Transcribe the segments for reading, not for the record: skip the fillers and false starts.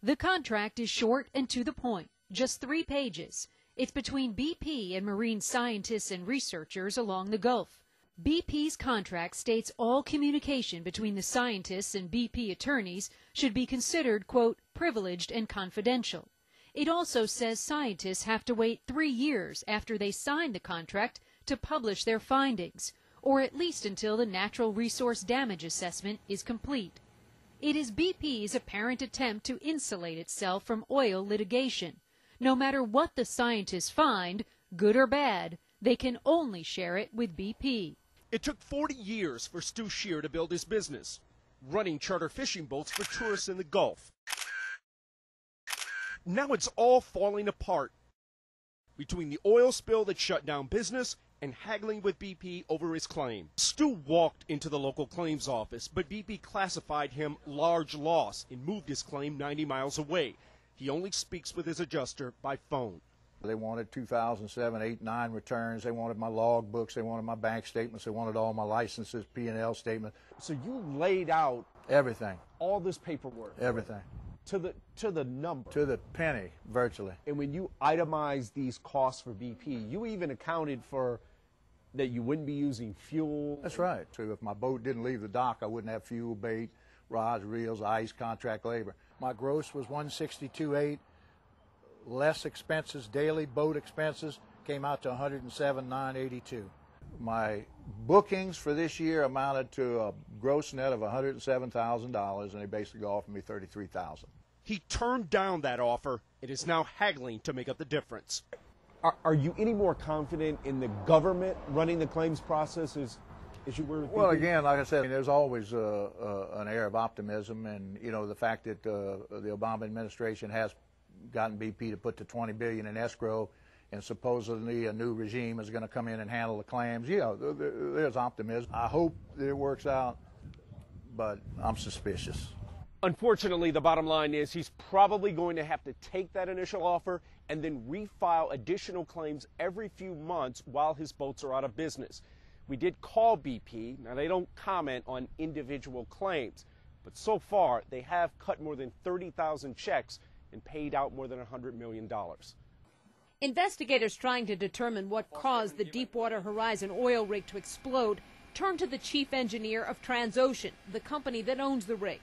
The contract is short and to the point, just 3 pages. It's between BP and marine scientists and researchers along the Gulf. BP's contract states all communication between the scientists and BP attorneys should be considered, quote, privileged and confidential. It also says scientists have to wait 3 years after they sign the contract to publish their findings, or at least until the natural resource damage assessment is complete. It is BP's apparent attempt to insulate itself from oil litigation. No matter what the scientists find, good or bad, they can only share it with BP. It took 40 years for Stu Scheer to build his business, running charter fishing boats for tourists in the Gulf. Now it's all falling apart. Between the oil spill that shut down business and haggling with BP over his claim. Stu walked into the local claims office, but BP classified him large loss and moved his claim 90 miles away. He only speaks with his adjuster by phone. They wanted 2007, 8, 9 returns. They wanted my log books. They wanted my bank statements. They wanted all my licenses, P&L statements. So you laid out everything, all this paperwork, everything, to the number, to the penny, virtually. And when you itemized these costs for BP, you even accounted for that you wouldn't be using fuel. That's right. So if my boat didn't leave the dock, I wouldn't have fuel, bait, rods, reels, ice, contract labor. My gross was $162.8. Less expenses, daily boat expenses, came out to $107,982. My bookings for this year amounted to a gross net of $107,000, and they basically offered me $33,000. He turned down that offer and is now haggling to make up the difference. Are you any more confident in the government running the claims process as you were? Well, again, like I said, there's always an air of optimism, and you know the fact that the Obama administration has gotten BP to put the $20 billion in escrow, and supposedly a new regime is going to come in and handle the claims. Yeah, there's optimism. I hope that it works out, but I'm suspicious. Unfortunately, the bottom line is he's probably going to have to take that initial offer and then refile additional claims every few months while his boats are out of business. We did call BP. Now, they don't comment on individual claims, but so far they have cut more than 30,000 checks and paid out more than $100 million. Investigators trying to determine what caused the Deepwater Horizon oil rig to explode turned to the chief engineer of Transocean, the company that owns the rig.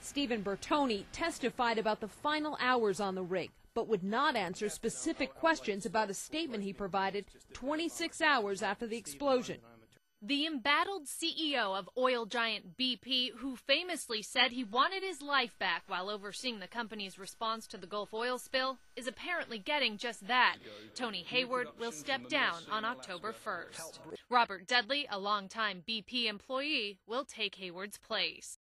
Stephen Bertoni testified about the final hours on the rig, but would not answer specific questions about a statement he provided 26 hours after the explosion. The embattled CEO of oil giant BP, who famously said he wanted his life back while overseeing the company's response to the Gulf oil spill, is apparently getting just that. Tony Hayward will step down on October 1st. Robert Dudley, a longtime BP employee, will take Hayward's place.